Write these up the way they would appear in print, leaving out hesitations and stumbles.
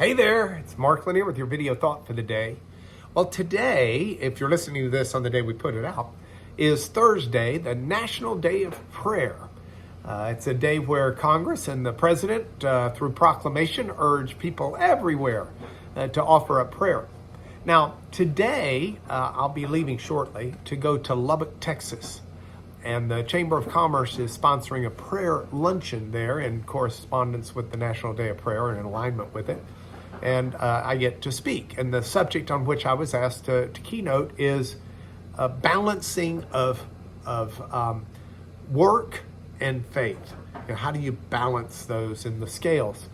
Hey there, it's Mark Lanier with your video thought for the day. Well, today, if you're listening to this on the day we put it out, is Thursday, the National Day of Prayer. It's a day where Congress and the President, through proclamation, urge people everywhere to offer up prayer. Now, today, I'll be leaving shortly to go to Lubbock, Texas. And the Chamber of Commerce is sponsoring a prayer luncheon there in correspondence with the National Day of Prayer and in alignment with it. And I get to speak. And the subject on which I was asked to keynote is balancing of work and faith. You know, how do you balance those in the scales?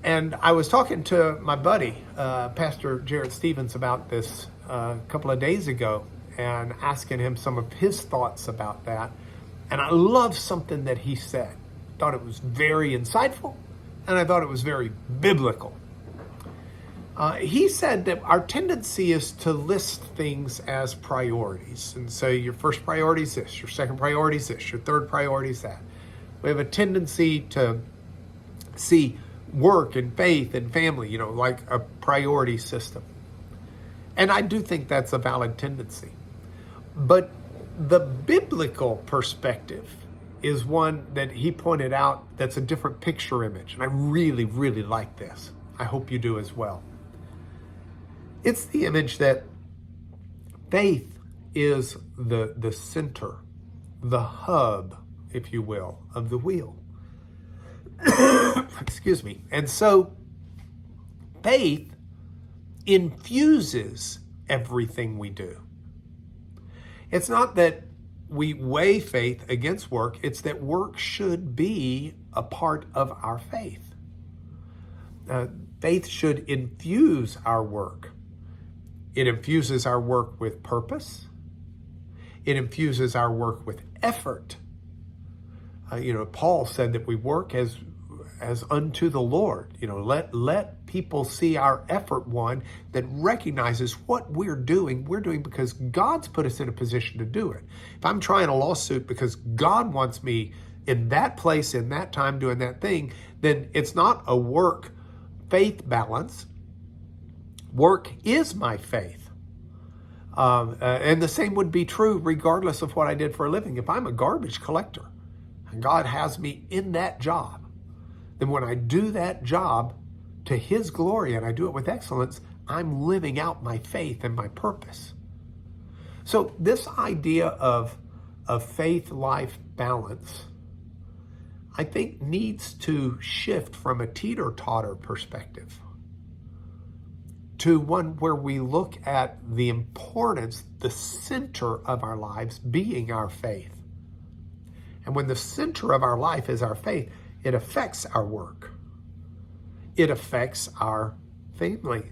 And I was talking to my buddy, Pastor Jared Stevens, about this a couple of days ago and asking him some of his thoughts about that. And I love something that he said. Thought it was very insightful, and I thought it was very biblical. He said that our tendency is to list things as priorities. And so your first priority is this, your second priority is this, your third priority is that. We have a tendency to see work and faith and family, like a priority system. And I do think that's a valid tendency. But the biblical perspective is one that he pointed out that's a different picture image. And I really, really like this. I hope you do as well. It's the image that faith is the center, the hub, if you will, of the wheel. Excuse me. And so faith infuses everything we do. It's not that we weigh faith against work, it's that work should be a part of our faith. Faith should infuse our work. It infuses our work with purpose. It infuses our work with effort. Paul said that we work as unto the Lord. Let people see our effort, one that recognizes what we're doing because God's put us in a position to do it. If I'm trying a lawsuit because God wants me in that place, in that time, doing that thing, then it's not a work-faith balance. Work is my faith. And the same would be true regardless of what I did for a living. If I'm a garbage collector and God has me in that job, then when I do that job to His glory and I do it with excellence, I'm living out my faith and my purpose. So this idea of faith-life balance, I think, needs to shift from a teeter-totter perspective to one where we look at the importance, the center of our lives being our faith. And when the center of our life is our faith, it affects our work. It affects our family.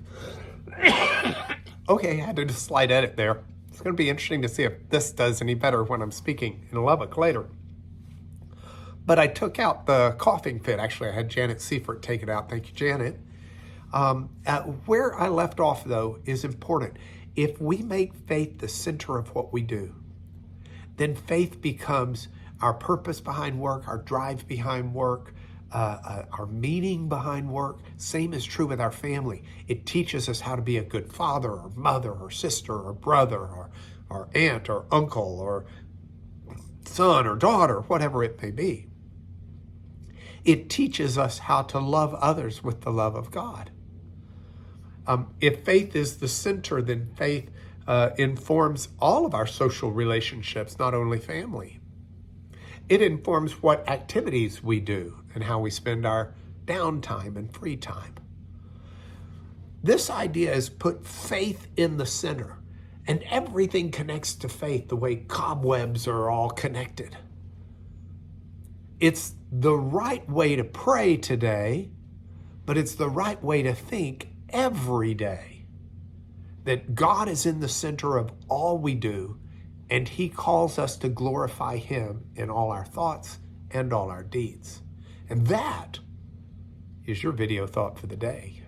Okay, I had to do a slight edit there. It's going to be interesting to see if this does any better when I'm speaking in Lubbock later. But I took out the coughing fit. Actually, I had Janet Seifert take it out. Thank you, Janet. Where I left off, though, is important. If we make faith the center of what we do, then faith becomes our purpose behind work, our drive behind work, our meaning behind work. Same is true with our family. It teaches us how to be a good father or mother or sister or brother or aunt or uncle or son or daughter, whatever it may be. It teaches us how to love others with the love of God. If faith is the center, then faith informs all of our social relationships, not only family. It informs what activities we do and how we spend our downtime and free time. This idea is put faith in the center, and everything connects to faith the way cobwebs are all connected. It's the right way to pray today, but it's the right way to think every day. That God is in the center of all we do, and He calls us to glorify Him in all our thoughts and all our deeds. And that is your video thought for the day.